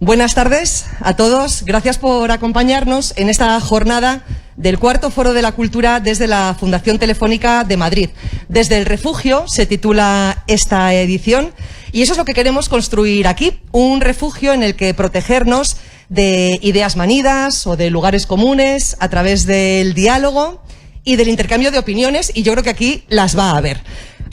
Buenas tardes a todos. Gracias por acompañarnos en esta jornada del cuarto Foro de la Cultura desde la Fundación Telefónica de Madrid. Desde el refugio se titula esta edición y eso es lo que queremos construir aquí, un refugio en el que protegernos de ideas manidas o de lugares comunes a través del diálogo y del intercambio de opiniones, y yo creo que aquí las va a haber.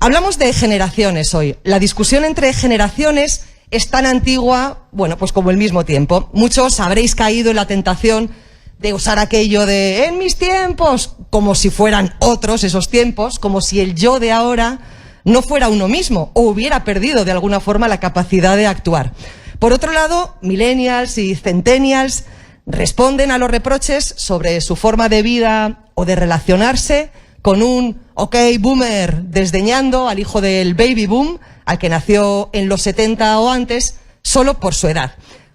Hablamos de generaciones hoy. La discusión entre generaciones es tan antigua, bueno, pues como el mismo tiempo. Muchos habréis caído en la tentación de usar aquello de "en mis tiempos", como si fueran otros esos tiempos, como si el yo de ahora no fuera uno mismo o hubiera perdido de alguna forma la capacidad de actuar. Por otro lado, millennials y centennials responden a los reproches sobre su forma de vida o de relacionarse con un "ok, boomer", desdeñando al hijo del baby boom, al que nació en los 70 o antes, solo por su edad.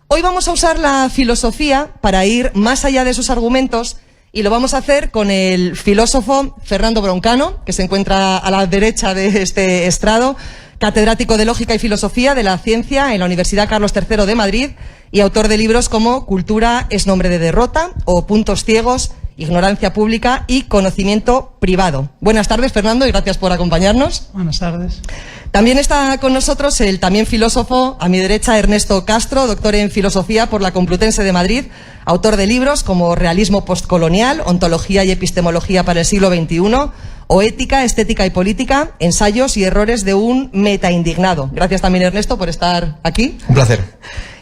Hoy vamos a usar la filosofía para ir más allá de sus argumentos y lo vamos a hacer con el filósofo Fernando Broncano, que se encuentra a la derecha de este estrado, catedrático de Lógica y Filosofía de la Ciencia en la Universidad Carlos III de Madrid y autor de libros como Cultura es nombre de derrota o Puntos ciegos, Ignorancia pública y Conocimiento privado. Buenas tardes, Fernando, y gracias por acompañarnos. Buenas tardes. También está con nosotros el también filósofo, a mi derecha, Ernesto Castro, doctor en Filosofía por la Complutense de Madrid, autor de libros como Realismo postcolonial, Ontología y Epistemología para el siglo XXI, o Ética, Estética y Política, Ensayos y Errores de un metaindignado. Gracias también, Ernesto, por estar aquí. Un placer.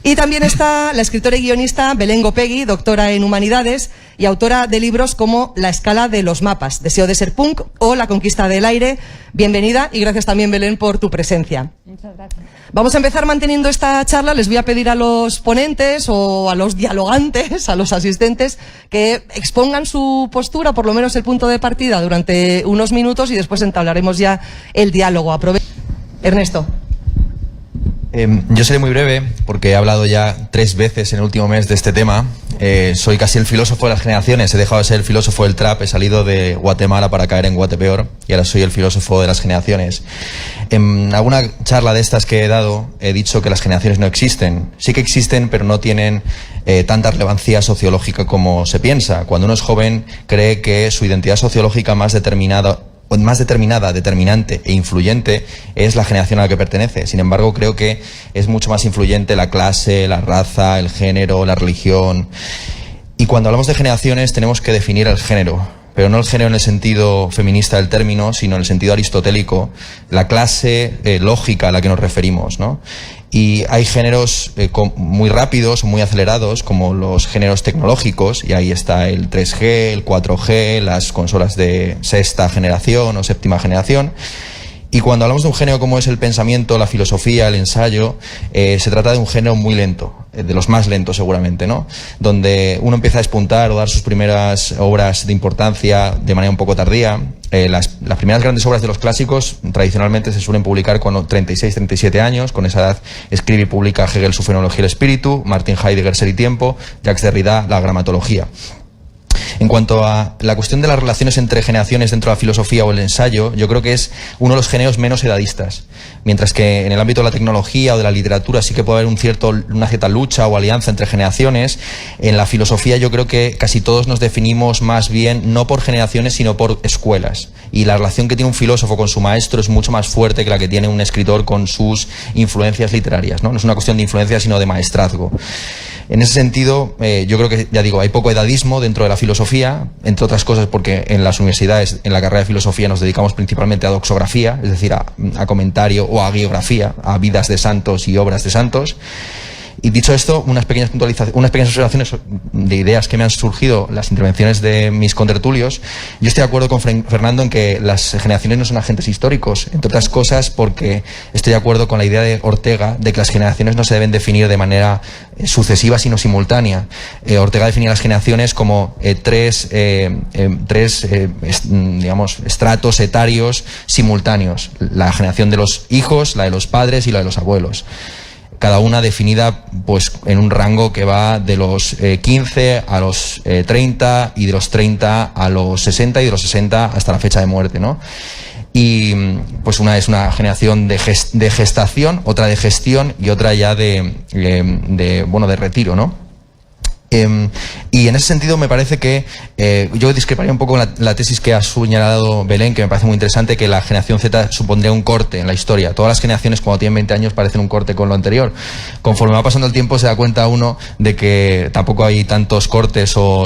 Y también está la escritora y guionista Belén Gopegui, doctora en Humanidades y autora de libros como La escala de los mapas, Deseo de ser punk o La conquista del aire. Bienvenida y gracias también, Belén, por tu presencia. Muchas gracias. Vamos a empezar manteniendo esta charla. Les voy a pedir a los ponentes o a los dialogantes, a los asistentes, que expongan su postura, por lo menos el punto de partida, durante unos minutos y después entablaremos ya el diálogo. Ernesto. Yo seré muy breve porque he hablado ya 3 veces en el último mes de este tema. Soy casi el filósofo de las generaciones. He dejado de ser el filósofo del trap. He salido de Guatemala para caer en Guatepeor y ahora soy el filósofo de las generaciones. En alguna charla de estas que he dado he dicho que las generaciones no existen. Sí que existen, pero no tienen tanta relevancia sociológica como se piensa. Cuando uno es joven cree que su identidad sociológica más determinada, determinante e influyente es la generación a la que pertenece. Sin embargo, creo que es mucho más influyente la clase, la raza, el género, la religión. Y cuando hablamos de generaciones tenemos que definir el género, pero no el género en el sentido feminista del término, sino en el sentido aristotélico, la clase lógica a la que nos referimos, ¿no? Y hay géneros muy rápidos, muy acelerados, como los géneros tecnológicos, y ahí está el 3G, el 4G, las consolas de 6ª generación o 7ª generación. Y cuando hablamos de un género como es el pensamiento, la filosofía, el ensayo, se trata de un género muy lento, de los más lentos seguramente, ¿no? Donde uno empieza a despuntar o dar sus primeras obras de importancia de manera un poco tardía. Las primeras grandes obras de los clásicos tradicionalmente se suelen publicar con 36, 37 años. Con esa edad escribe y publica Hegel su Fenomenología del Espíritu, Martin Heidegger Ser y Tiempo, Jacques Derrida la Gramatología. En cuanto a la cuestión de las relaciones entre generaciones dentro de la filosofía o el ensayo, yo creo que es uno de los géneros menos edadistas. Mientras que en el ámbito de la tecnología o de la literatura sí que puede haber una cierta lucha o alianza entre generaciones, en la filosofía yo creo que casi todos nos definimos más bien no por generaciones sino por escuelas. Y la relación que tiene un filósofo con su maestro es mucho más fuerte que la que tiene un escritor con sus influencias literarias, ¿no? No es una cuestión de influencia sino de maestrazgo. En ese sentido, yo creo que, ya digo, hay poco edadismo dentro de la filosofía, entre otras cosas porque en las universidades, en la carrera de filosofía, nos dedicamos principalmente a doxografía, es decir, a comentario o a guiografía, a vidas de santos y obras de santos. Y dicho esto, unas pequeñas observaciones de ideas que me han surgido las intervenciones de mis contertulios. Yo estoy de acuerdo con Fernando en que las generaciones no son agentes históricos, entre otras cosas porque estoy de acuerdo con la idea de Ortega de que las generaciones no se deben definir de manera sucesiva sino simultánea. Ortega definía las generaciones como tres estratos etarios simultáneos: la generación de los hijos, la de los padres y la de los abuelos. Cada una definida pues en un rango que va de los 15 a los 30 y de los 30 a los 60 y de los 60 hasta la fecha de muerte, ¿no? Y pues una es una generación de gestación, otra de gestión y otra ya de retiro, ¿no? Y en ese sentido me parece que yo discreparía un poco con la tesis que ha señalado Belén, que me parece muy interesante, que la generación Z supondría un corte en la historia. Todas las generaciones cuando tienen 20 años parecen un corte con lo anterior. Conforme va pasando el tiempo se da cuenta uno de que tampoco hay tantos cortes o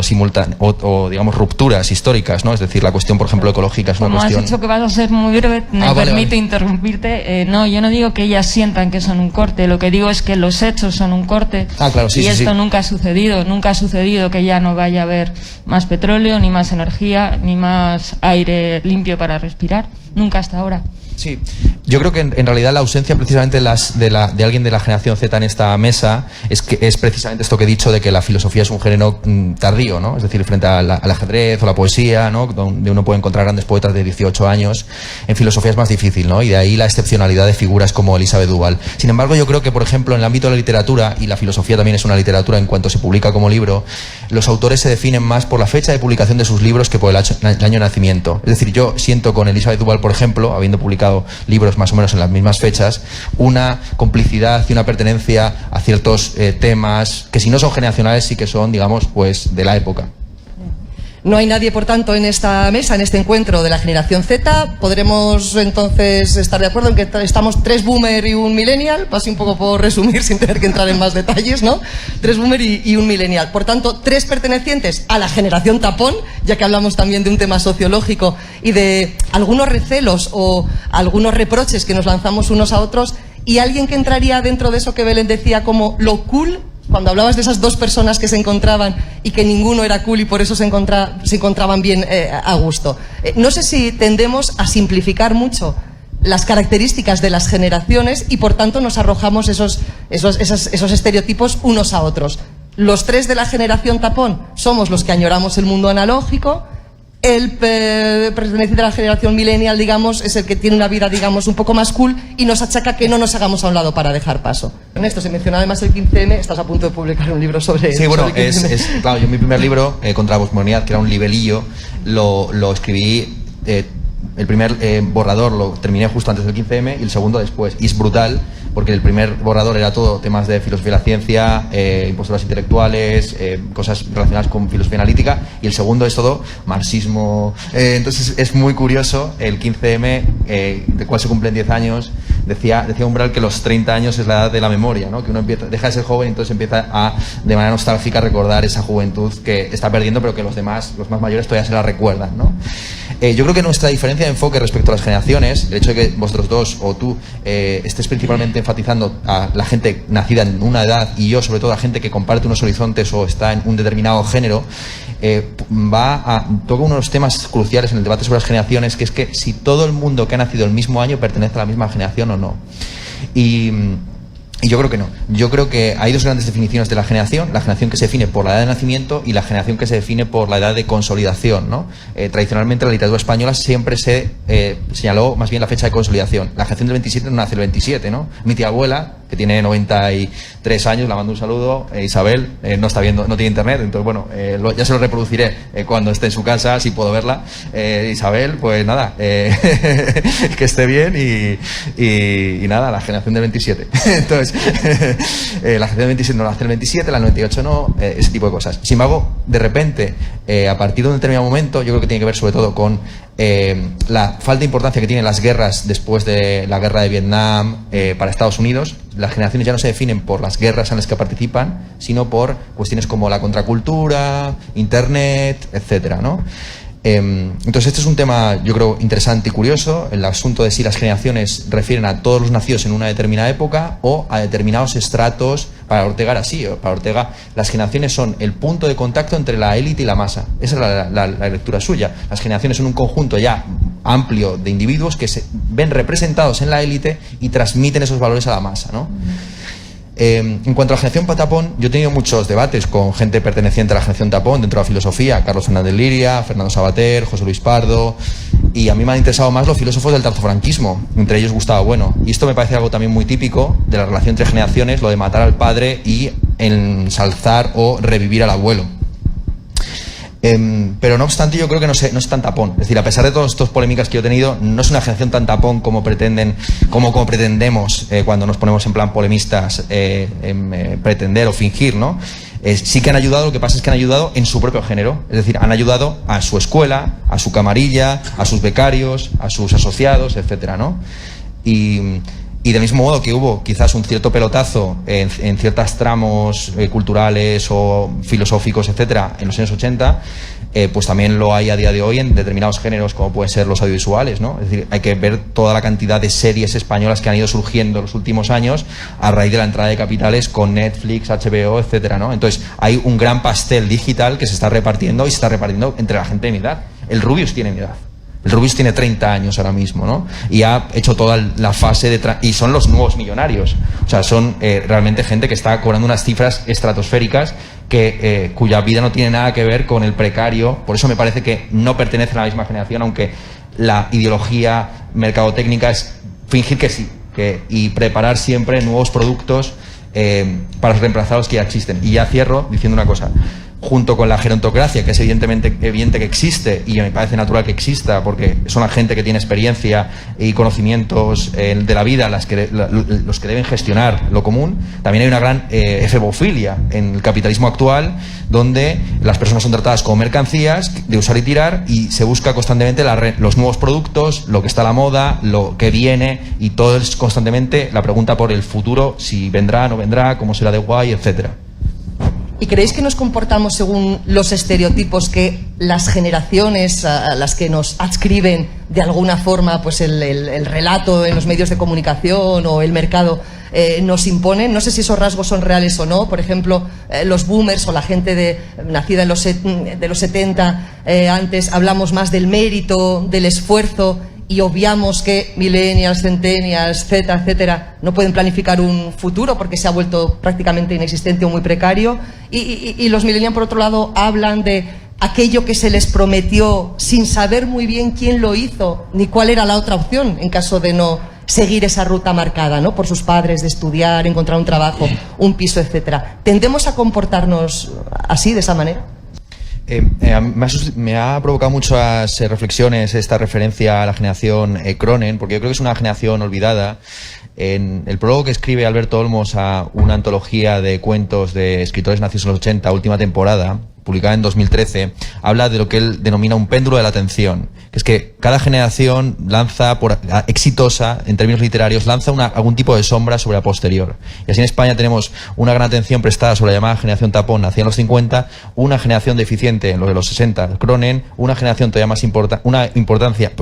digamos rupturas históricas, ¿no? Es decir, la cuestión, por ejemplo, ecológica es una cuestión... Como has dicho que vas a ser muy breve, me permito interrumpirte. No, yo no digo que ellas sientan que son un corte, lo que digo es que los hechos son un corte. Claro, sí, y esto nunca ha sucedido. Nunca ha sucedido que ya no vaya a haber más petróleo, ni más energía, ni más aire limpio para respirar. Nunca hasta ahora. Sí, yo creo que en realidad la ausencia precisamente de alguien de la generación Z en esta mesa es precisamente esto que he dicho de que la filosofía es un género tardío, ¿no? Es decir, frente al ajedrez o la poesía, ¿no? Donde uno puede encontrar grandes poetas de 18 años, en filosofía es más difícil, ¿no? Y de ahí la excepcionalidad de figuras como Elizabeth Duval. Sin embargo, yo creo que, por ejemplo, en el ámbito de la literatura, y la filosofía también es una literatura en cuanto se publica como libro, los autores se definen más por la fecha de publicación de sus libros que por el año de nacimiento. Es decir, yo siento con Elizabeth Duval, por ejemplo, habiendo publicado libros más o menos en las mismas fechas, una complicidad y una pertenencia a ciertos temas que si no son generacionales sí que son, digamos, pues de la época. No hay nadie, por tanto, en esta mesa, en este encuentro de la generación Z. Podremos entonces estar de acuerdo en que estamos 3 boomer y un millennial, así un poco por resumir sin tener que entrar en más detalles, ¿no? 3 boomer y un millennial. Por tanto, 3 pertenecientes a la generación tapón, ya que hablamos también de un tema sociológico y de algunos recelos o algunos reproches que nos lanzamos unos a otros, y alguien que entraría dentro de eso que Belén decía como lo cool. Cuando hablabas de esas 2 personas que se encontraban y que ninguno era cool y por eso se encontraban bien a gusto. No sé si tendemos a simplificar mucho las características de las generaciones y por tanto nos arrojamos esos estereotipos unos a otros. Los 3 de la generación tapón somos los que añoramos el mundo analógico. El perteneciente a la generación millennial, digamos, es el que tiene una vida, digamos, un poco más cool y nos achaca que no nos hagamos a un lado para dejar paso. En esto se mencionaba además el 15M, estás a punto de publicar un libro sobre... Sí, bueno, sobre el 15M. claro, yo mi primer libro, Contra la Posmodernidad, que era un libelillo, lo escribí... el primer borrador lo terminé justo antes del 15M y el segundo después. Y es brutal porque el primer borrador era todo temas de filosofía de la ciencia, imposturas intelectuales, cosas relacionadas con filosofía analítica, y el segundo es todo marxismo. Entonces es muy curioso. El 15M, de cual se cumplen 10 años, decía Umbral que los 30 años es la edad de la memoria, ¿no? Que uno deja de ser joven y entonces empieza a, de manera nostálgica, recordar esa juventud que está perdiendo, pero que los más mayores todavía se la recuerdan, ¿no? Yo creo que nuestra diferencia de enfoque respecto a las generaciones, el hecho de que vosotros dos o tú estés principalmente enfatizando a la gente nacida en una edad y yo sobre todo a gente que comparte unos horizontes o está en un determinado género, toca uno de los temas cruciales en el debate sobre las generaciones, que es que si todo el mundo que ha nacido el mismo año pertenece a la misma generación o no. Y yo creo que no. Yo creo que hay 2 grandes definiciones de la generación que se define por la edad de nacimiento y la generación que se define por la edad de consolidación, ¿no? Tradicionalmente en la literatura española siempre se señaló más bien la fecha de consolidación. La generación del 27 no nace el 27, ¿no? Mi tía abuela, que tiene 93 años, la mando un saludo, Isabel, no está viendo, no tiene internet, entonces bueno, ya se lo reproduciré cuando esté en su casa, si puedo verla. Isabel, pues nada, que esté bien y nada, la generación del 27. Entonces, la generación del 27 no nace el 27, la 98 no, ese tipo de cosas. Sin embargo, de repente, a partir de un determinado momento, yo creo que tiene que ver sobre todo con la falta de importancia que tienen las guerras después de la guerra de Vietnam para Estados Unidos. Las generaciones ya no se definen por las guerras en las que participan, sino por cuestiones como la contracultura, internet, etcétera, ¿no? Entonces este es un tema, yo creo, interesante y curioso, el asunto de si las generaciones refieren a todos los nacidos en una determinada época o a determinados estratos. Para Ortega era así. Para Ortega las generaciones son el punto de contacto entre la élite y la masa. Esa es la lectura suya. Las generaciones son un conjunto ya amplio de individuos que se ven representados en la élite y transmiten esos valores a la masa, ¿no? En cuanto a la generación tapón, yo he tenido muchos debates con gente perteneciente a la generación tapón dentro de la filosofía, Carlos Fernández Liria, Fernando Savater, José Luis Pardo, y a mí me han interesado más los filósofos del tarzofranquismo, entre ellos Gustavo Bueno, y esto me parece algo también muy típico de la relación entre generaciones, lo de matar al padre y ensalzar o revivir al abuelo. Pero no obstante, yo creo que no es tan tapón. Es decir, a pesar de todas estas polémicas que yo he tenido, no es una generación tan tapón como pretendemos cuando nos ponemos en plan polemistas pretender o fingir, ¿no? Sí que han ayudado, lo que pasa es que han ayudado en su propio género. Es decir, han ayudado a su escuela, a su camarilla, a sus becarios, a sus asociados, etcétera, ¿no? Y del mismo modo que hubo quizás un cierto pelotazo en ciertos tramos culturales o filosóficos, etcétera, en los años 80, pues también lo hay a día de hoy en determinados géneros como pueden ser los audiovisuales, ¿no? Es decir, hay que ver toda la cantidad de series españolas que han ido surgiendo en los últimos años a raíz de la entrada de capitales con Netflix, HBO, etcétera, ¿no? Entonces hay un gran pastel digital que se está repartiendo y se está repartiendo entre la gente de mi edad. El Rubius tiene mi edad. El Rubius tiene 30 años ahora mismo, ¿no? Y ha hecho toda la fase y son los nuevos millonarios. O sea, son realmente gente que está cobrando unas cifras estratosféricas cuya vida no tiene nada que ver con el precario. Por eso me parece que no pertenecen a la misma generación, aunque la ideología mercadotécnica es fingir que sí, y preparar siempre nuevos productos para reemplazar los que ya existen. Y ya cierro diciendo una cosa. Junto con la gerontocracia, que es evidente que existe, y me parece natural que exista, porque son la gente que tiene experiencia y conocimientos de la vida los que deben gestionar lo común, también hay una gran efebofilia en el capitalismo actual, donde las personas son tratadas como mercancías de usar y tirar, y se busca constantemente los nuevos productos, lo que está a la moda, lo que viene, y todo es constantemente la pregunta por el futuro, si vendrá, no vendrá, cómo será de guay, etcétera. ¿Y creéis que nos comportamos según los estereotipos que las generaciones a las que nos adscriben de alguna forma pues el relato en los medios de comunicación o el mercado nos imponen? No sé si esos rasgos son reales o no. Por ejemplo, los boomers o la gente nacida de los 70, antes hablamos más del mérito, del esfuerzo, y obviamos que millennials, centennials, Z, etcétera, no pueden planificar un futuro porque se ha vuelto prácticamente inexistente o muy precario. Y los millennials, por otro lado, hablan de aquello que se les prometió sin saber muy bien quién lo hizo ni cuál era la otra opción en caso de no seguir esa ruta marcada, ¿no?, por sus padres, de estudiar, encontrar un trabajo, un piso, etcétera. ¿Tendemos a comportarnos así, de esa manera? Me ha provocado muchas reflexiones esta referencia a la generación Cronen, porque yo creo que es una generación olvidada. En el prólogo que escribe Alberto Olmos a una antología de cuentos de escritores nacidos en los 80, última temporada, publicada en 2013, habla de lo que él denomina un péndulo de la atención, que es que cada generación lanza, exitosa en términos literarios, lanza algún tipo de sombra sobre la posterior. Y así en España tenemos una gran atención prestada sobre la llamada generación tapón, nacida en los 50, una generación deficiente en lo de los 60, Cronen, una generación todavía más una importancia...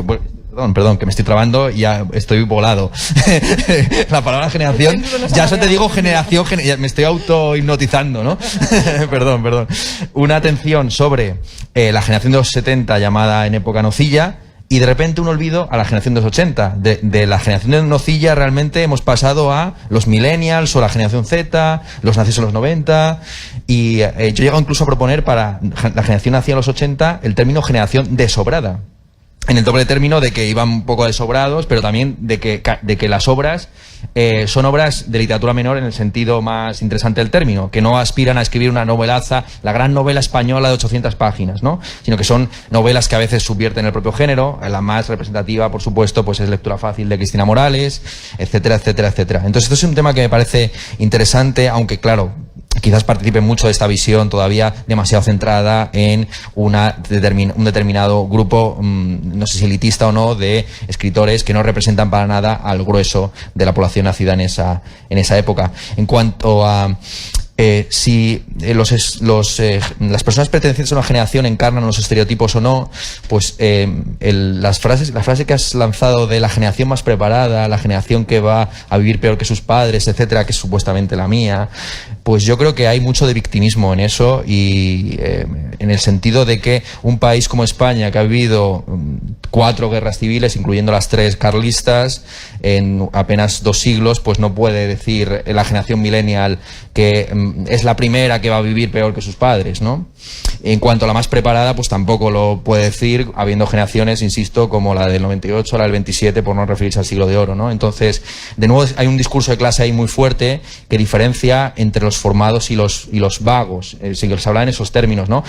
Perdón, que me estoy trabando y ya estoy volado. La palabra generación, ya eso te digo generación, me estoy auto-hipnotizando, ¿no? Perdón. Una atención sobre la generación de los 70 llamada en época nocilla, y de repente un olvido a la generación de los 80. De la generación de nocilla realmente hemos pasado a los millennials o la generación Z, los nacidos en los 90, y yo he llegado incluso a proponer para la generación nacida en los 80 el término generación desobrada. En el doble término de que iban un poco desobrados, pero también de que las obras son obras de literatura menor en el sentido más interesante del término, que no aspiran a escribir una novelaza, la gran novela española de 800 páginas, ¿no? Sino que son novelas que a veces subvierten el propio género. La más representativa, por supuesto, pues es Lectura fácil de Cristina Morales, etcétera, etcétera, etcétera. Entonces esto es un tema que me parece interesante, aunque claro, quizás participe mucho de esta visión todavía demasiado centrada en un determinado grupo, no sé si elitista o no, de escritores que no representan para nada al grueso de la población nacida en esa época. En cuanto a si las personas pertenecientes a una generación encarnan los estereotipos o no, pues la frase que has lanzado de la generación más preparada, la generación que va a vivir peor que sus padres, etcétera, que es supuestamente la mía, pues yo creo que hay mucho de victimismo en eso, y en el sentido de que un país como España, que ha vivido 4 guerras civiles, incluyendo las 3 carlistas, en apenas 2 siglos, pues no puede decir la generación millennial que es la primera que va a vivir peor que sus padres, ¿no? En cuanto a la más preparada, pues tampoco lo puede decir, habiendo generaciones, insisto, como la del 98, la del 27, por no referirse al siglo de oro, ¿no? Entonces, de nuevo, hay un discurso de clase ahí muy fuerte que diferencia entre los formados y los vagos. Si se habla en esos términos, ¿no?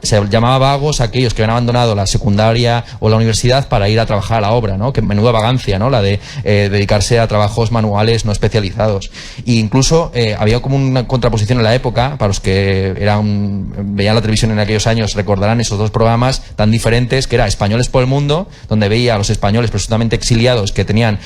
Se llamaba vagos a aquellos que habían abandonado la secundaria o la universidad para ir a trabajar a la obra, ¿no? Que menuda vagancia, ¿no? La de dedicarse a trabajos manuales no especializados. E incluso había como una contraposición en la época, para los que veían la televisión en aquellos años, recordarán esos 2 programas tan diferentes, que era Españoles por el Mundo, donde veía a los españoles presuntamente exiliados que tenían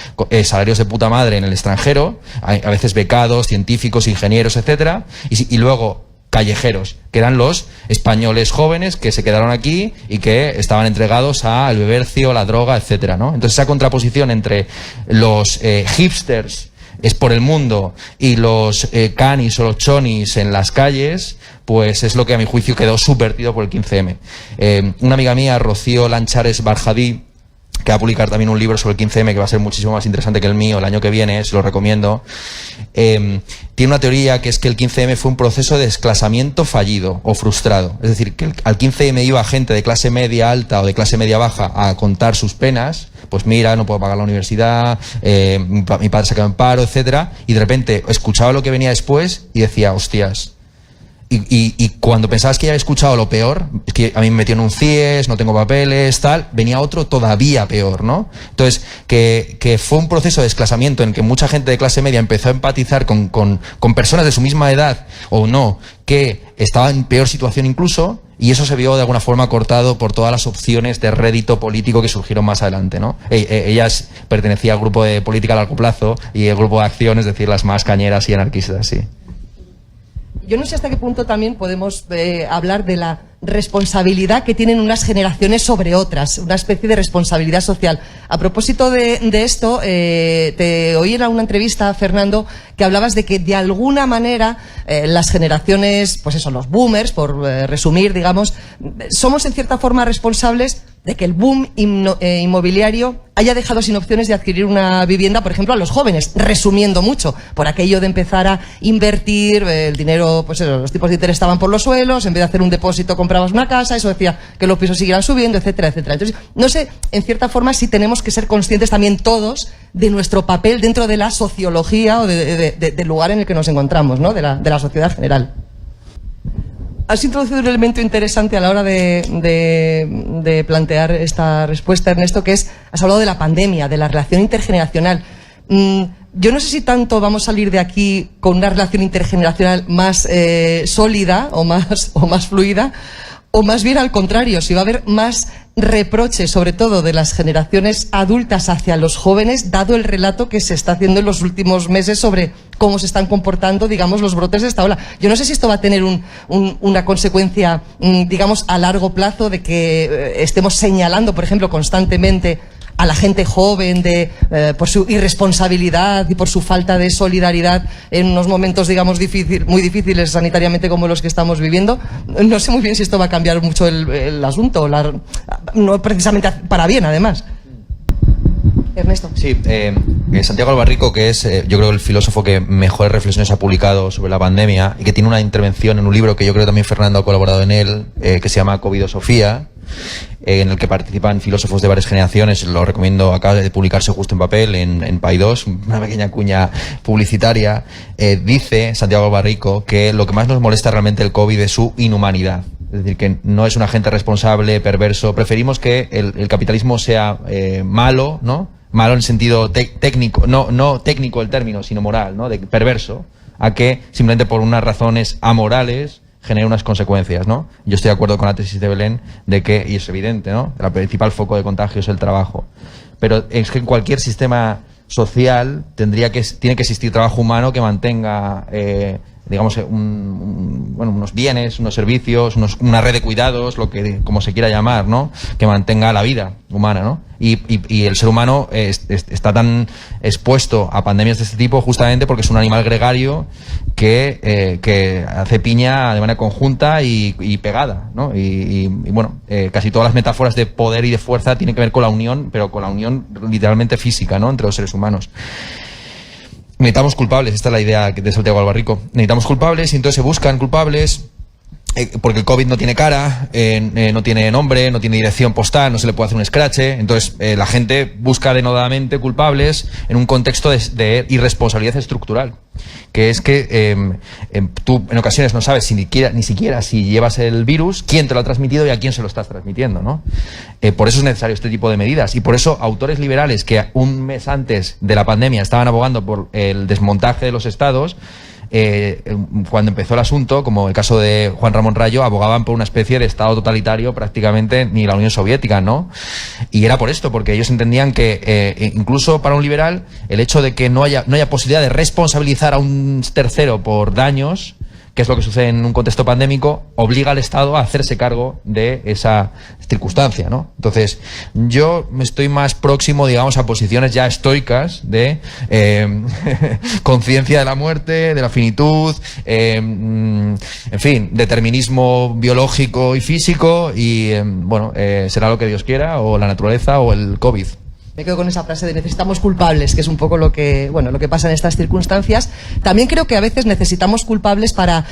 salarios de puta madre en el extranjero, a veces becados, científicos, ingenieros, etcétera, y luego Callejeros, que eran los españoles jóvenes que se quedaron aquí y que estaban entregados al bebercio, la droga, etcétera, ¿no? Entonces esa contraposición entre los hipsters es por el mundo y los canis o los chonis en las calles, pues es lo que a mi juicio quedó subvertido por el 15M. Una amiga mía, Rocío Lanchares Barjadí, que va a publicar también un libro sobre el 15M que va a ser muchísimo más interesante que el mío el año que viene, se lo recomiendo, tiene una teoría que es que el 15M fue un proceso de desclasamiento fallido o frustrado. Es decir, que al 15M iba gente de clase media alta o de clase media baja a contar sus penas, pues mira, no puedo pagar la universidad, mi padre se quedó en paro, etcétera, y de repente escuchaba lo que venía después y decía, hostias. Y cuando pensabas que ya había escuchado lo peor, es que a mí me metió en un CIES, no tengo papeles, tal, venía otro todavía peor, ¿no? Entonces, que fue un proceso de desclasamiento en que mucha gente de clase media empezó a empatizar con personas de su misma edad, o no, que estaban en peor situación incluso, y eso se vio de alguna forma cortado por todas las opciones de rédito político que surgieron más adelante, ¿no? Ellas pertenecían al grupo de política a largo plazo y el grupo de acción, es decir, las más cañeras y anarquistas, sí. Yo no sé hasta qué punto también podemos hablar de la responsabilidad que tienen unas generaciones sobre otras, una especie de responsabilidad social. A propósito de esto, te oí en una entrevista, Fernando, que hablabas de que de alguna manera las generaciones, pues eso, los boomers, por resumir, digamos, somos en cierta forma responsables de que el boom inmobiliario haya dejado sin opciones de adquirir una vivienda, por ejemplo, a los jóvenes, resumiendo mucho, por aquello de empezar a invertir, el dinero, pues eso, los tipos de interés estaban por los suelos, en vez de hacer un depósito comprabas una casa, eso decía que los pisos siguieran subiendo, etcétera, etcétera. Entonces, no sé, en cierta forma, si tenemos que ser conscientes también todos de nuestro papel dentro de la sociología o del lugar en el que nos encontramos, ¿no? De la sociedad general. Has introducido un elemento interesante a la hora de plantear esta respuesta, Ernesto, que es, has hablado de la pandemia, de la relación intergeneracional. Yo no sé si tanto vamos a salir de aquí con una relación intergeneracional más sólida o más fluida, o más bien al contrario, si va a haber más reproches, sobre todo de las generaciones adultas hacia los jóvenes, dado el relato que se está haciendo en los últimos meses sobre cómo se están comportando, digamos, los brotes de esta ola. Yo no sé si esto va a tener una consecuencia, digamos, a largo plazo, de que estemos señalando, por ejemplo, constantemente a la gente joven por su irresponsabilidad y por su falta de solidaridad en unos momentos, digamos, muy difíciles sanitariamente como los que estamos viviendo. No sé muy bien si esto va a cambiar mucho el asunto, no precisamente para bien, además. Ernesto. Sí, Santiago Albarrico, que es yo creo el filósofo que mejores reflexiones ha publicado sobre la pandemia y que tiene una intervención en un libro que yo creo también Fernando ha colaborado en él, que se llama Covidosofía, en el que participan filósofos de varias generaciones. Lo recomiendo, acaba de publicarse justo en papel en Paidós, una pequeña cuña publicitaria. Dice Santiago Albarrico que lo que más nos molesta realmente el COVID es su inhumanidad. Es decir, que no es un agente responsable, perverso. Preferimos que el capitalismo sea malo, ¿no? Malo en el sentido técnico, no técnico el término, sino moral, ¿no? De perverso, a que simplemente por unas razones amorales genere unas consecuencias, ¿no? Yo estoy de acuerdo con la tesis de Belén de que, y es evidente, ¿no? El principal foco de contagio es el trabajo. Pero es que en cualquier sistema social tiene que existir trabajo humano que mantenga digamos, unos bienes, unos servicios, una red de cuidados, como se quiera llamar, ¿no? Que mantenga la vida humana, ¿no? Y el ser humano está tan expuesto a pandemias de este tipo justamente porque es un animal gregario que hace piña de manera conjunta y pegada, ¿no? Casi todas las metáforas de poder y de fuerza tienen que ver con la unión, pero con la unión literalmente física, ¿no? Entre los seres humanos. Necesitamos culpables, esta es la idea de Santiago Albarrico. Necesitamos culpables y entonces se buscan culpables porque el COVID no tiene cara, no tiene nombre, no tiene dirección postal, no se le puede hacer un escrache. Entonces la gente busca denodadamente culpables en un contexto de irresponsabilidad estructural, que es que tú en ocasiones no sabes ni siquiera si llevas el virus, quién te lo ha transmitido y a quién se lo estás transmitiendo, ¿no? Por eso es necesario este tipo de medidas y por eso autores liberales que un mes antes de la pandemia estaban abogando por el desmontaje de los estados, cuando empezó el asunto, como el caso de Juan Ramón Rayo, abogaban por una especie de estado totalitario prácticamente ni la Unión Soviética, ¿no? Y era por esto, porque ellos entendían que incluso para un liberal el hecho de que no haya posibilidad de responsabilizar a un tercero por daños, que es lo que sucede en un contexto pandémico, obliga al Estado a hacerse cargo de esa circunstancia, ¿no? Entonces, yo me estoy más próximo, digamos, a posiciones ya estoicas de conciencia de la muerte, de la finitud, en fin, determinismo biológico y físico y, será lo que Dios quiera, o la naturaleza, o el COVID. Me quedo con esa frase de necesitamos culpables, que es un poco lo que pasa en estas circunstancias. También creo que a veces necesitamos culpables para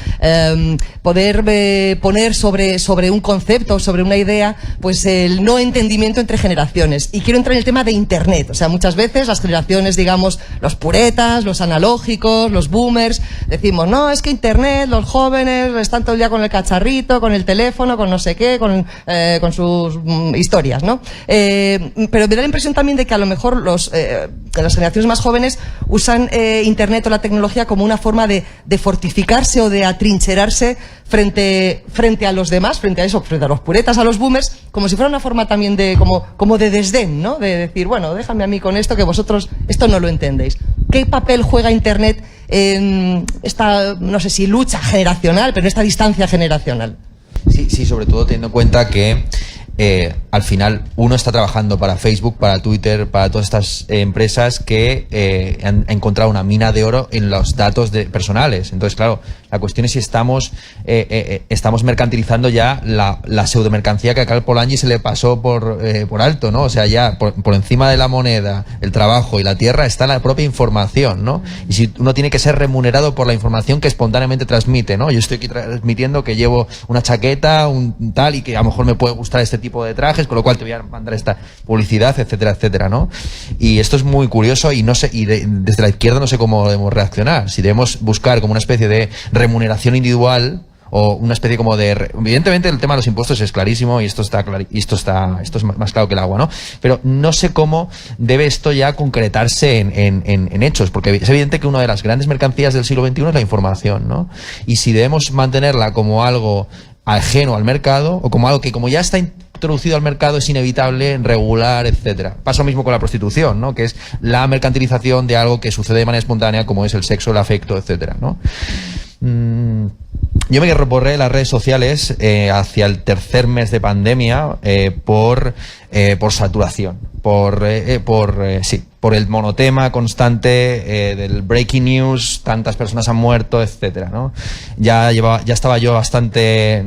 poder poner sobre un concepto, sobre una idea, pues el no entendimiento entre generaciones. Y quiero entrar en el tema de Internet. O sea, muchas veces las generaciones, digamos, los puretas, los analógicos, los boomers, decimos, no, es que Internet, los jóvenes están todo el día con el cacharrito, con el teléfono, con no sé qué, con sus historias, ¿no? Pero me da la impresión también de que a lo mejor las generaciones más jóvenes usan Internet o la tecnología como una forma de fortificarse o de atrincherarse frente a los demás, frente a los puretas, a los boomers, como si fuera una forma también de como de desdén, ¿no? De decir, bueno, déjame a mí con esto, que vosotros esto no lo entendéis. ¿Qué papel juega Internet en esta, no sé si lucha generacional, pero en esta distancia generacional? Sí, sobre todo teniendo en cuenta que al final uno está trabajando para Facebook, para Twitter, para todas estas empresas que han encontrado una mina de oro en los datos personales. Entonces, claro, la cuestión es si estamos mercantilizando ya la pseudomercancía que acá al Polanyi se le pasó por alto, ¿no? O sea, ya por encima de la moneda, el trabajo y la tierra está la propia información, ¿no? Y si uno tiene que ser remunerado por la información que espontáneamente transmite, ¿no? Yo estoy aquí transmitiendo que llevo una chaqueta, un tal, y que a lo mejor me puede gustar este tipo de trajes, con lo cual te voy a mandar esta publicidad, etcétera, etcétera, ¿no? Y esto es muy curioso y desde la izquierda no sé cómo debemos reaccionar. Si debemos buscar como una especie de remuneración individual o una especie como de... Evidentemente el tema de los impuestos es clarísimo y esto es más claro que el agua, ¿no? Pero no sé cómo debe esto ya concretarse en hechos, porque es evidente que una de las grandes mercancías del siglo XXI es la información, ¿no? Y si debemos mantenerla como algo ajeno al mercado o como algo que como ya está introducido al mercado es inevitable regular, etcétera. Pasa lo mismo con la prostitución, ¿no? Que es la mercantilización de algo que sucede de manera espontánea, como es el sexo, el afecto, etcétera, ¿no? Yo me reborré las redes sociales hacia el tercer mes de pandemia por saturación, por el monotema constante del breaking news, tantas personas han muerto, etcétera, ¿no? Ya estaba yo bastante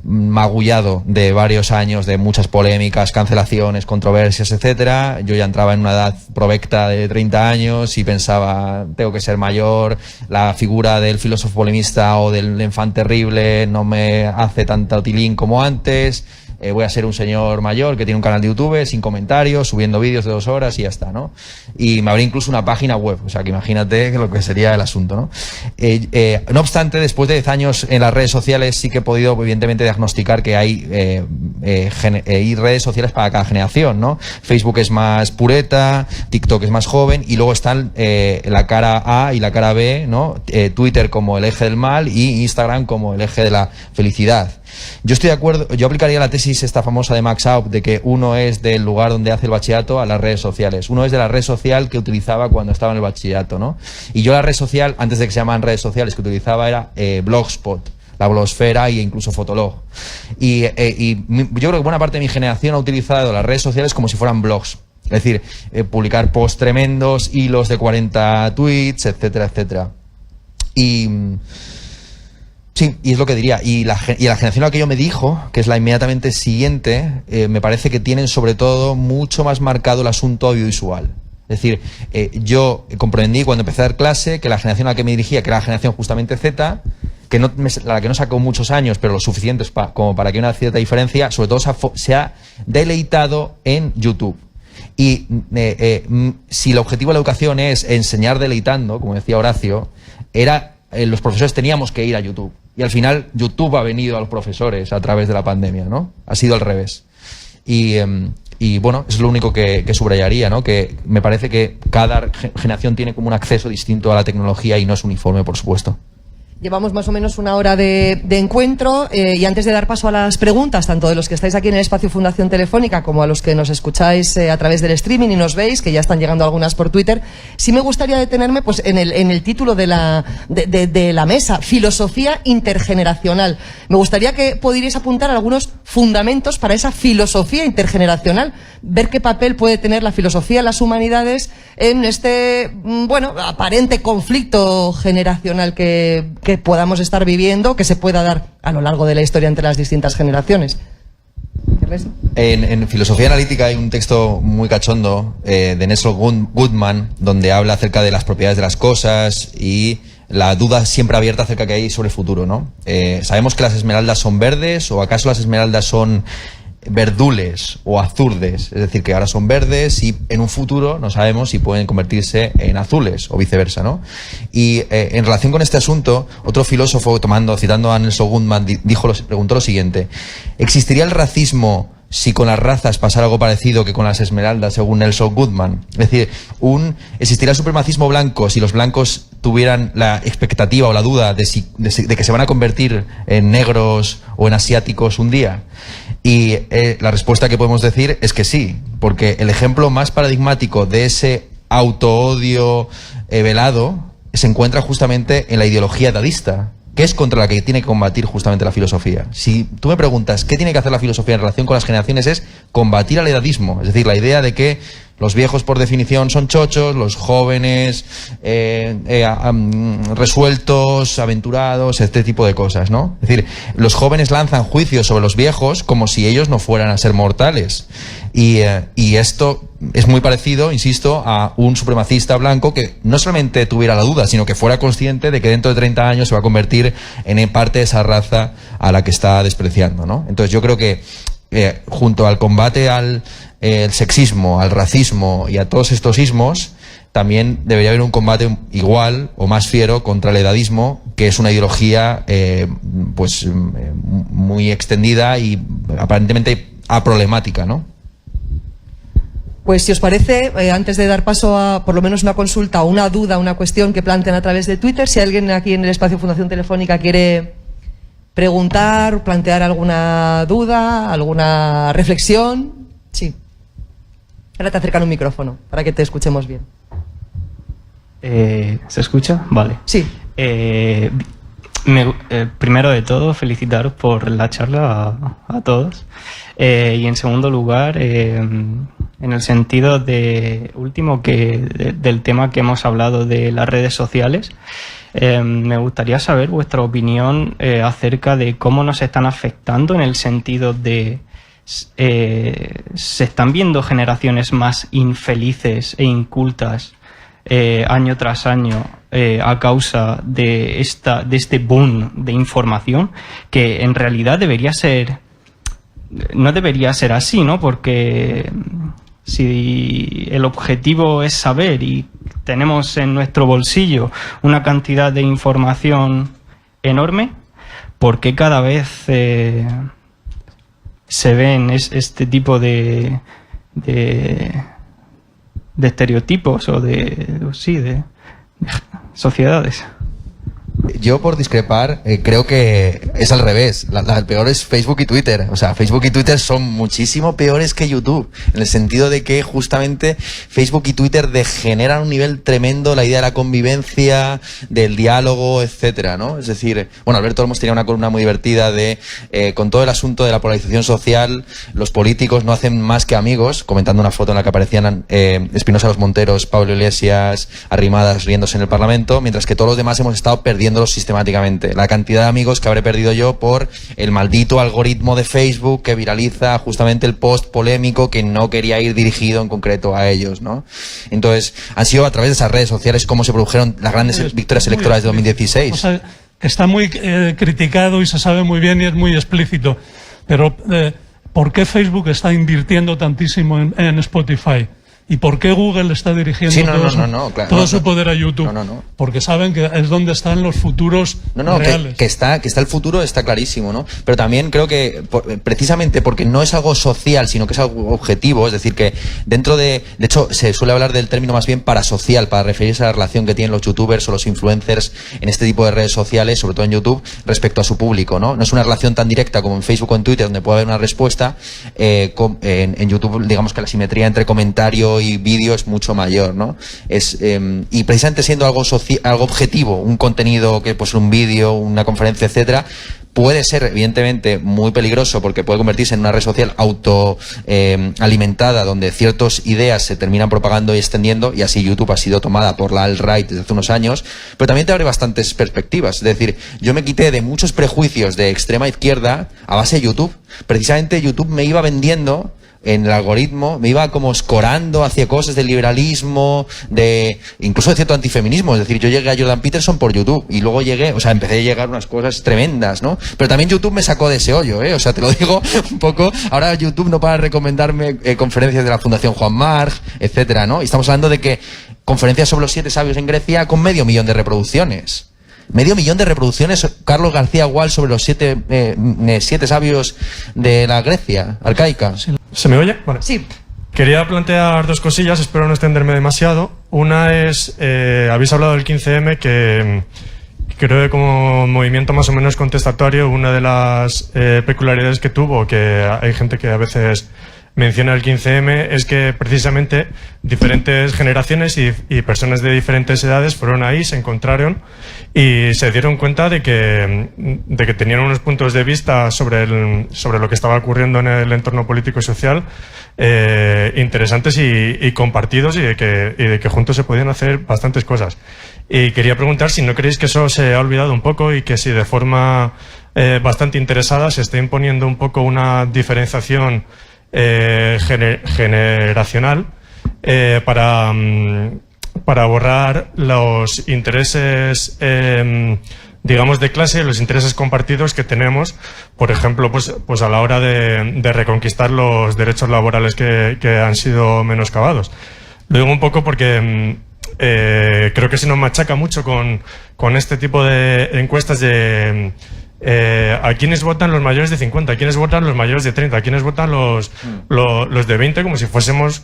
magullado de varios años de muchas polémicas, cancelaciones, controversias, etcétera. Yo ya entraba en una edad provecta de 30 años y pensaba, tengo que ser mayor, la figura del filósofo polemista o del enfant terrible no me hace tanta tilín como antes. Voy a ser un señor mayor que tiene un canal de YouTube sin comentarios, subiendo vídeos de 2 horas y ya está, ¿no? Y me abrí incluso una página web, o sea que imagínate lo que sería el asunto, ¿no? No obstante, después de 10 años en las redes sociales sí que he podido evidentemente diagnosticar que hay redes sociales para cada generación, ¿no? Facebook es más pureta, TikTok es más joven y luego están la cara A y la cara B, ¿no? Twitter como el eje del mal y Instagram como el eje de la felicidad. Yo estoy de acuerdo, yo aplicaría la tesis tesis esta famosa de Max Aup, de que uno es del lugar donde hace el bachillerato a las redes sociales. Uno es de la red social que utilizaba cuando estaba en el bachillerato, ¿no? Y yo la red social, antes de que se llamaran redes sociales, que utilizaba era Blogspot, la blogosfera e incluso Fotolog. Y yo creo que buena parte de mi generación ha utilizado las redes sociales como si fueran blogs. Es decir, publicar posts tremendos, hilos de 40 tweets, etcétera, etcétera. Sí, y es lo que diría. Y la generación a la que yo me dijo, que es la inmediatamente siguiente, me parece que tienen sobre todo mucho más marcado el asunto audiovisual. Es decir, yo comprendí cuando empecé a dar clase que la generación a la que me dirigía, que era la generación justamente Z, la que no sacó muchos años, pero lo suficientes como para que haya una cierta diferencia, sobre todo se ha deleitado en YouTube. Y si el objetivo de la educación es enseñar deleitando, como decía Horacio, los profesores teníamos que ir a YouTube. Y al final YouTube ha venido a los profesores a través de la pandemia, ¿no? Ha sido al revés. Y bueno, es lo único que subrayaría, ¿no? Que me parece que cada generación tiene como un acceso distinto a la tecnología y no es uniforme, por supuesto. Llevamos más o menos una hora de encuentro y antes de dar paso a las preguntas, tanto de los que estáis aquí en el espacio Fundación Telefónica como a los que nos escucháis a través del streaming y nos veis, que ya están llegando algunas por Twitter, sí me gustaría detenerme pues en el título de la mesa, filosofía intergeneracional. Me gustaría que pudierais apuntar algunos fundamentos para esa filosofía intergeneracional, ver qué papel puede tener la filosofía en las humanidades en este, bueno, aparente conflicto generacional que podamos estar viviendo, que se pueda dar a lo largo de la historia entre las distintas generaciones. En filosofía analítica hay un texto muy cachondo de Nelson Goodman, donde habla acerca de las propiedades de las cosas y la duda siempre abierta acerca que hay sobre el futuro, ¿no? ¿Sabemos que las esmeraldas son verdes o acaso las esmeraldas son verdules o azurdes? Es decir, que ahora son verdes y en un futuro no sabemos si pueden convertirse en azules o viceversa, ¿no? Y en relación con este asunto, otro filósofo, citando a Nelson Goodman, preguntó lo siguiente: ¿existiría el racismo si con las razas pasara algo parecido que con las esmeraldas, según Nelson Goodman? Es decir, ¿existiría el supremacismo blanco si los blancos tuvieran la expectativa o la duda de que se van a convertir en negros o en asiáticos un día? Y la respuesta que podemos decir es que sí, porque el ejemplo más paradigmático de ese autoodio velado se encuentra justamente en la ideología dadista, que es contra la que tiene que combatir justamente la filosofía. Si tú me preguntas qué tiene que hacer la filosofía en relación con las generaciones, es combatir al edadismo, es decir, la idea de que los viejos por definición son chochos, los jóvenes resueltos, aventurados, este tipo de cosas, ¿no? Es decir, los jóvenes lanzan juicios sobre los viejos como si ellos no fueran a ser mortales. Y esto es muy parecido, insisto, a un supremacista blanco que no solamente tuviera la duda, sino que fuera consciente de que dentro de 30 años se va a convertir en parte de esa raza a la que está despreciando, ¿no? Entonces yo creo que junto al combate al sexismo, al racismo y a todos estos ismos, también debería haber un combate igual o más fiero contra el edadismo, que es una ideología muy extendida y aparentemente aproblemática, ¿no? Pues si os parece, antes de dar paso a por lo menos una consulta o una duda, una cuestión que planteen a través de Twitter, si alguien aquí en el espacio Fundación Telefónica quiere preguntar, plantear alguna duda, alguna reflexión. Sí. Ahora te acercan un micrófono para que te escuchemos bien. ¿Se escucha? Vale. Sí. Primero de todo, felicitaros por la charla a todos. Y en segundo lugar, en el sentido del tema que hemos hablado de las redes sociales, me gustaría saber vuestra opinión acerca de cómo nos están afectando, en el sentido de se están viendo generaciones más infelices e incultas año tras año a causa de este boom de información, que en realidad no debería ser así, ¿no? Porque si el objetivo es saber y tenemos en nuestro bolsillo una cantidad de información enorme, ¿por qué cada vez se ven este tipo de estereotipos o de sociedades? Yo, por discrepar, creo que es al revés. La peor es Facebook y Twitter. O sea, Facebook y Twitter son muchísimo peores que YouTube, en el sentido de que justamente Facebook y Twitter degeneran a un nivel tremendo la idea de la convivencia, del diálogo, etcétera, ¿no? Es decir, bueno, Alberto Olmos tenía una columna muy divertida de con todo el asunto de la polarización social, los políticos no hacen más que amigos, comentando una foto en la que aparecían Espinosa Los Monteros, Pablo Iglesias, Arrimadas riéndose en el Parlamento, mientras que todos los demás hemos estado perdiéndolos sistemáticamente. La cantidad de amigos que habré perdido yo por el maldito algoritmo de Facebook que viraliza justamente el post polémico que no quería ir dirigido en concreto a ellos, ¿no? Entonces, han sido a través de esas redes sociales como se produjeron las grandes victorias electorales de 2016. O sea, está muy criticado y se sabe muy bien y es muy explícito. Pero, ¿por qué Facebook está invirtiendo tantísimo en Spotify? ¿Y por qué Google está dirigiendo todo su poder a YouTube? Porque saben que es donde están los futuros reales. Que está el futuro, está clarísimo, ¿no? Pero también creo que precisamente porque no es algo social, sino que es algo objetivo, es decir, que dentro de hecho, se suele hablar del término más bien parasocial, para referirse a la relación que tienen los youtubers o los influencers en este tipo de redes sociales, sobre todo en YouTube, respecto a su público, ¿no? No es una relación tan directa como en Facebook o en Twitter, donde puede haber una respuesta. En YouTube, digamos que la simetría entre comentario y vídeo es mucho mayor, ¿no? Y precisamente siendo algo objetivo, un contenido que pues un vídeo, una conferencia, etcétera, puede ser evidentemente muy peligroso porque puede convertirse en una red social alimentada donde ciertas ideas se terminan propagando y extendiendo, y así YouTube ha sido tomada por la alt-right desde hace unos años, pero también te abre bastantes perspectivas. Es decir, yo me quité de muchos prejuicios de extrema izquierda a base de YouTube. Precisamente YouTube me iba vendiendo en el algoritmo, me iba como escorando hacia cosas del liberalismo, incluso de cierto antifeminismo. Es decir, yo llegué a Jordan Peterson por YouTube y luego empecé a llegar unas cosas tremendas, ¿no? Pero también YouTube me sacó de ese hoyo, ¿eh? O sea, te lo digo un poco. Ahora YouTube no para de recomendarme conferencias de la Fundación Juan March, etcétera, ¿no? Y estamos hablando de que conferencias sobre los 7 sabios en Grecia con 500.000 de reproducciones. 500.000 de reproducciones, Carlos García Gual, sobre los 7 sabios de la Grecia arcaica. ¿Se me oye? Vale. Sí. Quería plantear 2 cosillas, espero no extenderme demasiado. Una es, habéis hablado del 15M, que creo que como movimiento más o menos contestatario, una de las peculiaridades que tuvo, que hay gente que a veces menciona el 15M, es que precisamente diferentes generaciones y personas de diferentes edades fueron ahí, se encontraron y se dieron cuenta de que tenían unos puntos de vista sobre lo que estaba ocurriendo en el entorno político y social interesantes y compartidos, y de que juntos se podían hacer bastantes cosas. Y quería preguntar si no creéis que eso se ha olvidado un poco y que si de forma bastante interesada se está imponiendo un poco una diferenciación generacional para borrar los intereses digamos de clase, los intereses compartidos que tenemos, por ejemplo, pues a la hora de reconquistar los derechos laborales que han sido menoscabados. Lo digo un poco porque creo que se nos machaca mucho con este tipo de encuestas de ¿a quiénes votan los mayores de 50? ¿A quiénes votan los mayores de 30? ¿A quiénes votan los de 20? Como si fuésemos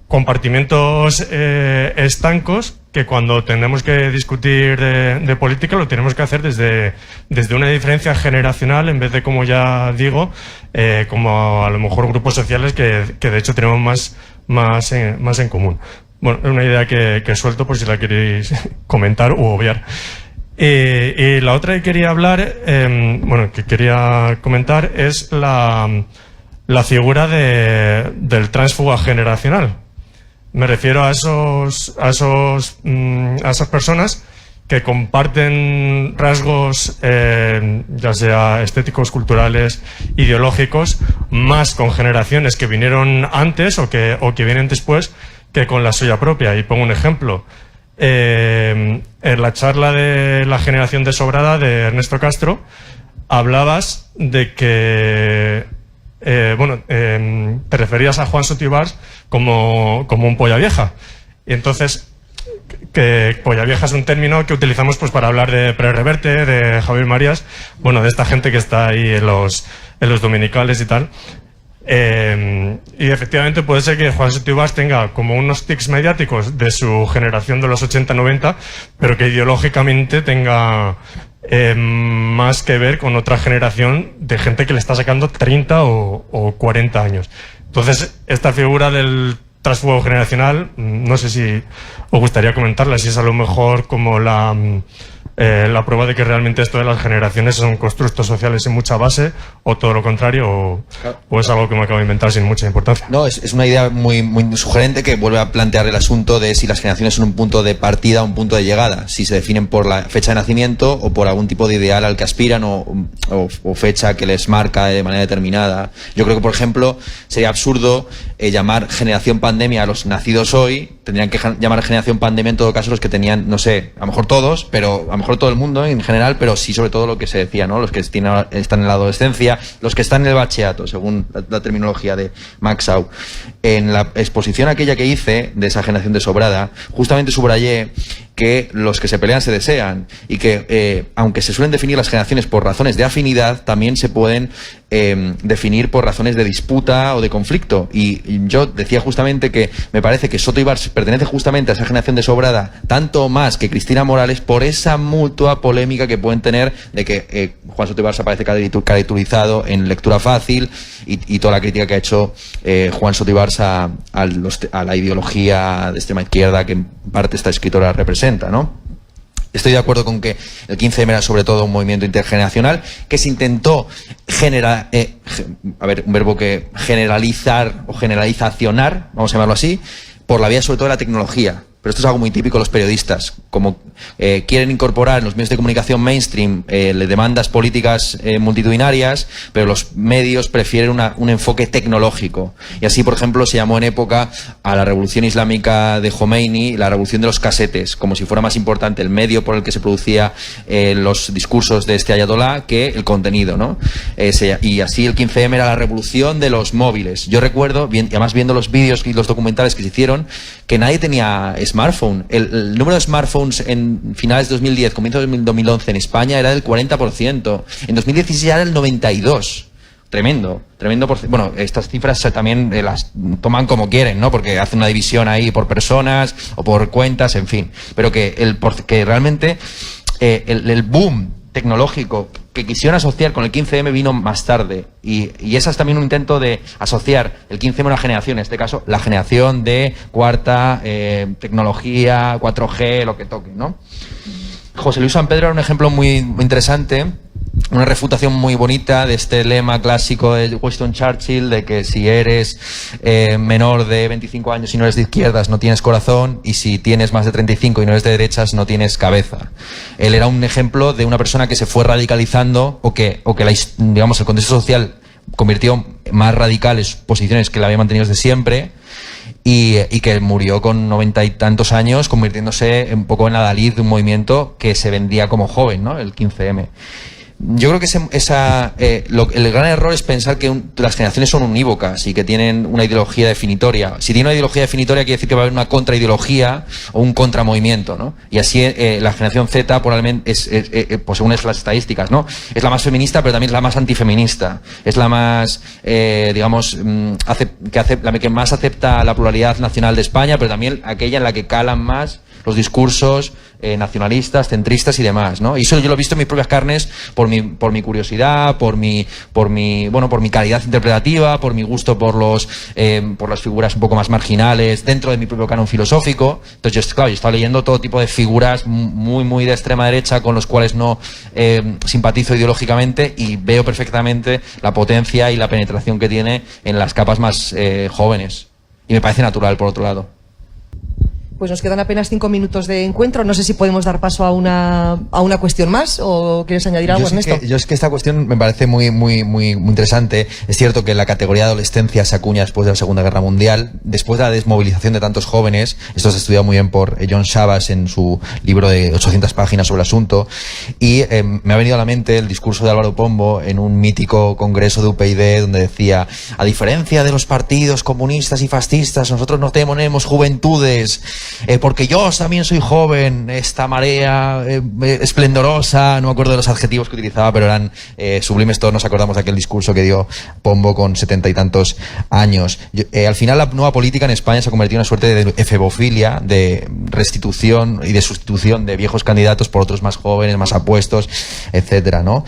compartimentos estancos que cuando tenemos que discutir de política lo tenemos que hacer desde una diferencia generacional, en vez de, como ya digo, como a lo mejor grupos sociales que de hecho tenemos más en común. Bueno, es una idea que suelto por si la queréis comentar u obviar. Y la otra que quería hablar, que quería comentar es la figura del tránsfuga generacional. Me refiero a esas personas que comparten rasgos, ya sea estéticos, culturales, ideológicos, más con generaciones que vinieron antes o que vienen después, que con la suya propia. Y pongo un ejemplo. En la charla de la generación desobrada de Ernesto Castro, hablabas de que te referías a Juan Sotibars como un polla vieja. Y entonces, que polla vieja es un término que utilizamos pues para hablar de Pere Reverte, de Javier Marías, de esta gente que está ahí en los dominicales y tal. Y efectivamente puede ser que Juan Sotibars tenga como unos tics mediáticos de su generación de los 80-90, pero que ideológicamente tenga más que ver con otra generación de gente que le está sacando 30 o 40 años. Entonces, esta figura del trasfuego generacional, no sé si os gustaría comentarla, si es a lo mejor como la prueba de que realmente esto de las generaciones son constructos sociales sin mucha base, o todo lo contrario, o es algo que me acabo de inventar sin mucha importancia. No, es una idea muy sugerente que vuelve a plantear el asunto de si las generaciones son un punto de partida o un punto de llegada, si se definen por la fecha de nacimiento o por algún tipo de ideal al que aspiran o fecha que les marca de manera determinada. Yo creo que, por ejemplo, sería absurdo llamar generación pandemia a los nacidos hoy. Tendrían que llamar generación pandemia en todo caso los que tenían, no sé, a lo mejor todos, pero a lo mejor todo el mundo en general, pero sí sobre todo lo que se decía, ¿no? Los que están en la adolescencia, los que están en el bachillerato, según la terminología de Max Sau. En la exposición aquella que hice de esa generación desobrada, justamente subrayé que los que se pelean se desean y que aunque se suelen definir las generaciones por razones de afinidad, también se pueden definir por razones de disputa o de conflicto. Y yo decía justamente que me parece que Soto Ibarz pertenece justamente a esa generación desobrada, tanto más que Cristina Morales, por esa mutua polémica que pueden tener de que Juan Soto Ibarz aparece caricaturizado en Lectura Fácil y toda la crítica que ha hecho Juan Soto Ibarz a la ideología de extrema izquierda que en parte esta escritora representa, ¿no? Estoy de acuerdo con que el 15M era sobre todo un movimiento intergeneracional que se intentó un verbo que generalizar o generalizacionar, vamos a llamarlo así, por la vía sobre todo de la tecnología. Pero esto es algo muy típico de los periodistas. Como quieren incorporar en los medios de comunicación mainstream demandas políticas multitudinarias, pero los medios prefieren un enfoque tecnológico. Y así, por ejemplo, se llamó en época a la revolución islámica de Khomeini la revolución de los casetes, como si fuera más importante el medio por el que se producía los discursos de este ayatolá que el contenido, ¿no? Y así el 15M era la revolución de los móviles. Yo recuerdo, y además viendo los vídeos y los documentales que se hicieron, que nadie tenía smartphone. El número de smartphones en finales de 2010, comienzos de 2011 en España era del 40%. En 2016 ya era el 92%. Tremendo. Bueno, estas cifras también las toman como quieren, ¿no? Porque hacen una división ahí por personas o por cuentas, en fin. Pero que realmente el boom tecnológico que quisieron asociar con el 15M vino más tarde y esa es también un intento de asociar el 15M a una generación, en este caso la generación de cuarta tecnología, 4G, lo que toque, ¿no? José Luis San Pedro era un ejemplo muy interesante, una refutación muy bonita de este lema clásico de Winston Churchill de que si eres menor de 25 años y no eres de izquierdas no tienes corazón y si tienes más de 35 y no eres de derechas no tienes cabeza. Él era un ejemplo de una persona que se fue radicalizando o que digamos, el contexto social convirtió más radicales posiciones que la había mantenido desde siempre y que murió con 90 y tantos años convirtiéndose un poco en la Dalí de un movimiento que se vendía como joven, ¿no? El 15M. Yo creo que el gran error es pensar que las generaciones son unívocas y que tienen una ideología definitoria. Si tiene una ideología definitoria quiere decir que va a haber una contraideología o un contramovimiento, ¿no? Y así la generación Z probablemente pues según las estadísticas, ¿no? Es la más feminista pero también es la más antifeminista. Es la más, digamos, la que más acepta la pluralidad nacional de España, pero también aquella en la que calan más los discursos nacionalistas, centristas y demás, ¿no? Y eso yo lo he visto en mis propias carnes por mi curiosidad, por mi calidad interpretativa, por mi gusto por las figuras un poco más marginales dentro de mi propio canon filosófico. Entonces yo estaba leyendo todo tipo de figuras muy de extrema derecha con los cuales no simpatizo ideológicamente y veo perfectamente la potencia y la penetración que tiene en las capas más jóvenes. Y me parece natural, por otro lado. Pues nos quedan apenas 5 minutos de encuentro. No sé si podemos dar paso a una cuestión más o quieres añadir algo, Ernesto. Yo es que esta cuestión me parece muy interesante. Es cierto que la categoría de adolescencia se acuña después de la Segunda Guerra Mundial, después de la desmovilización de tantos jóvenes. Esto se ha estudiado muy bien por John Shabas en su libro de 800 páginas sobre el asunto. Y me ha venido a la mente el discurso de Álvaro Pombo en un mítico congreso de UPyD donde decía: a diferencia de los partidos comunistas y fascistas, nosotros no tenemos juventudes. porque yo también soy joven, esta marea esplendorosa, no me acuerdo de los adjetivos que utilizaba, pero eran sublimes. Todos nos acordamos de aquel discurso que dio Pombo con 70 y tantos años. Al final la nueva política en España se ha convertido en una suerte de efebofilia, de restitución y de sustitución de viejos candidatos por otros más jóvenes, más apuestos, etcétera, ¿no?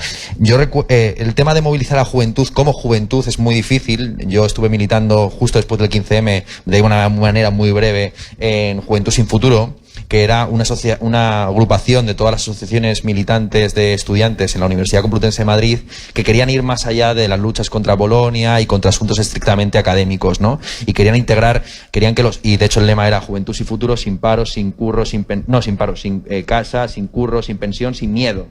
El tema de movilizar a la juventud como juventud es muy difícil. Yo estuve militando justo después del 15M de una manera muy breve en Juventud Sin Futuro, que era una agrupación de todas las asociaciones militantes de estudiantes en la Universidad Complutense de Madrid que querían ir más allá de las luchas contra Bolonia y contra asuntos estrictamente académicos, ¿no? Y querían integrar, y de hecho el lema era Juventud Sin Futuro, sin paro, sin curro, sin casa, sin curro, sin pensión, sin miedo,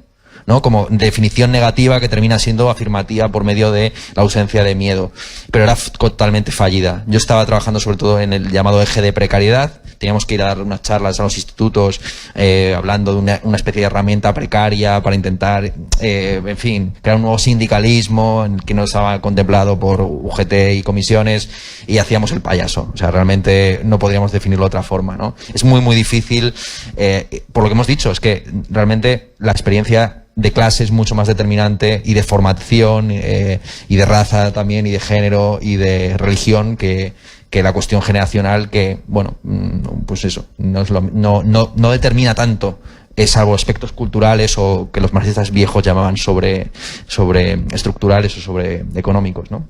¿no? Como definición negativa que termina siendo afirmativa por medio de la ausencia de miedo, pero era totalmente fallida. Yo estaba trabajando sobre todo en el llamado eje de precariedad. Teníamos que ir a dar unas charlas a los institutos hablando de una especie de herramienta precaria para intentar, en fin, crear un nuevo sindicalismo en el que no estaba contemplado por UGT y comisiones, y hacíamos el payaso. O sea, realmente no podríamos definirlo de otra forma, ¿no? Es muy, muy difícil, por lo que hemos dicho, es que realmente la experiencia de clase es mucho más determinante, y de formación, y de raza también, y de género, y de religión, que la cuestión generacional, que, bueno, pues eso, no determina tanto, salvo aspectos culturales o que los marxistas viejos llamaban sobre estructurales o sobre económicos, ¿no?